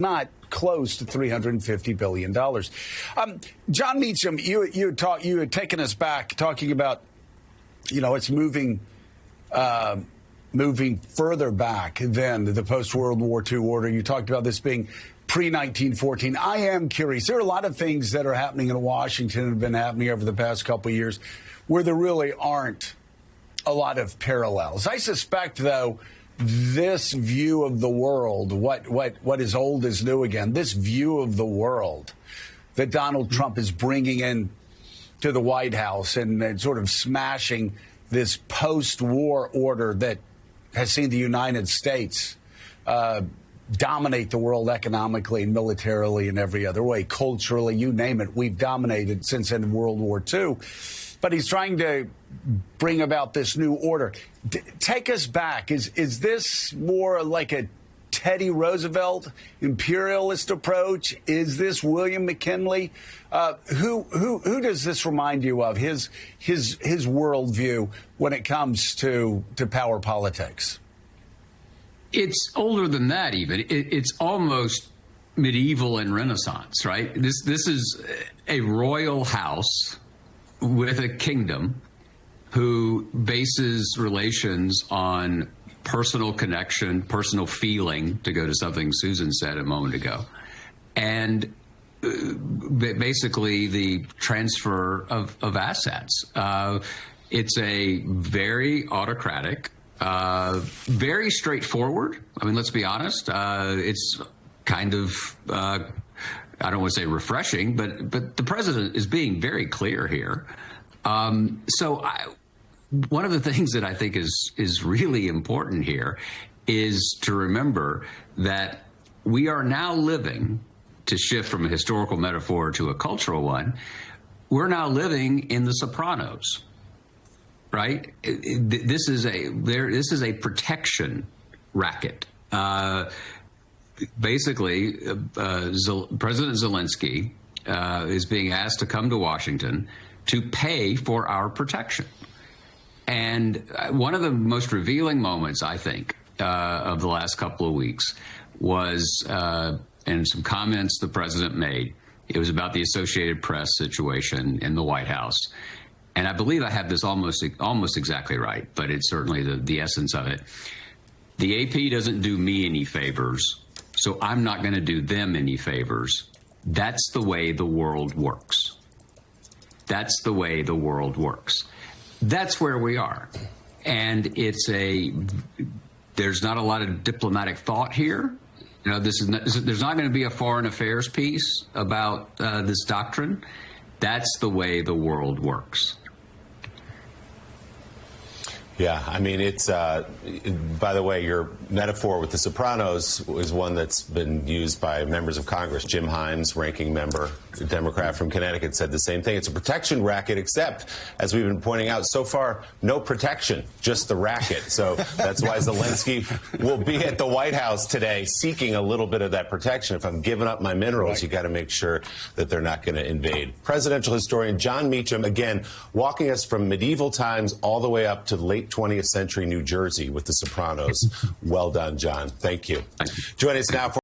not close to $350 billion. Jon Meacham, you had taken us back talking about, it's moving further back than the post-World War II order. You talked about this being pre-1914. I am curious. There are a lot of things that are happening in Washington and have been happening over the past couple of years where there really aren't a lot of parallels. I suspect, though, this view of the world, what is old is new again, this view of the world that Donald Trump is bringing in to the White House and sort of smashing this post-war order that has seen the United States dominate the world economically and militarily in every other way, culturally, you name it. We've dominated since the end of World War II. But he's trying to bring about this new order. Take us back. Is this more like a Teddy Roosevelt imperialist approach? Is this William McKinley? Who does this remind you of? His worldview when it comes to power politics? It's older than that. Even it's almost medieval and Renaissance, right? This is a royal house with a kingdom who bases relations on personal connection, personal feeling, to go to something Susan said a moment ago, and basically the transfer of assets. It's a very autocratic, very straightforward. I mean, let's be honest. It's kind of I don't want to say refreshing, but the president is being very clear here. One of the things that I think is really important here is to remember that we are now living, to shift from a historical metaphor to a cultural one, we're now living in the Sopranos, right? This is a protection racket. Basically, President Zelensky is being asked to come to Washington to pay for our protection. And one of the most revealing moments, I think, of the last couple of weeks was in some comments the president made. It was about the Associated Press situation in the White House. And I believe I have this almost exactly right, but it's certainly the essence of it. The AP doesn't do me any favors, so I'm not going to do them any favors. That's the way the world works. That's the way the world works. That's where we are. And there's not a lot of diplomatic thought here. There's not going to be a foreign affairs piece about this doctrine. That's the way the world works. Yeah, I mean, it's, by the way, your metaphor with the Sopranos is one that's been used by members of Congress. Jim Himes, ranking member, a Democrat from Connecticut, said the same thing. It's a protection racket, except, as we've been pointing out, so far, no protection, just the racket. So that's why Zelensky will be at the White House today seeking a little bit of that protection. If I'm giving up my minerals, you got to make sure that they're not going to invade. Presidential historian Jon Meacham, again, walking us from medieval times all the way up to late 20th century New Jersey with the Sopranos. Well done, John. Thank you. Join us now for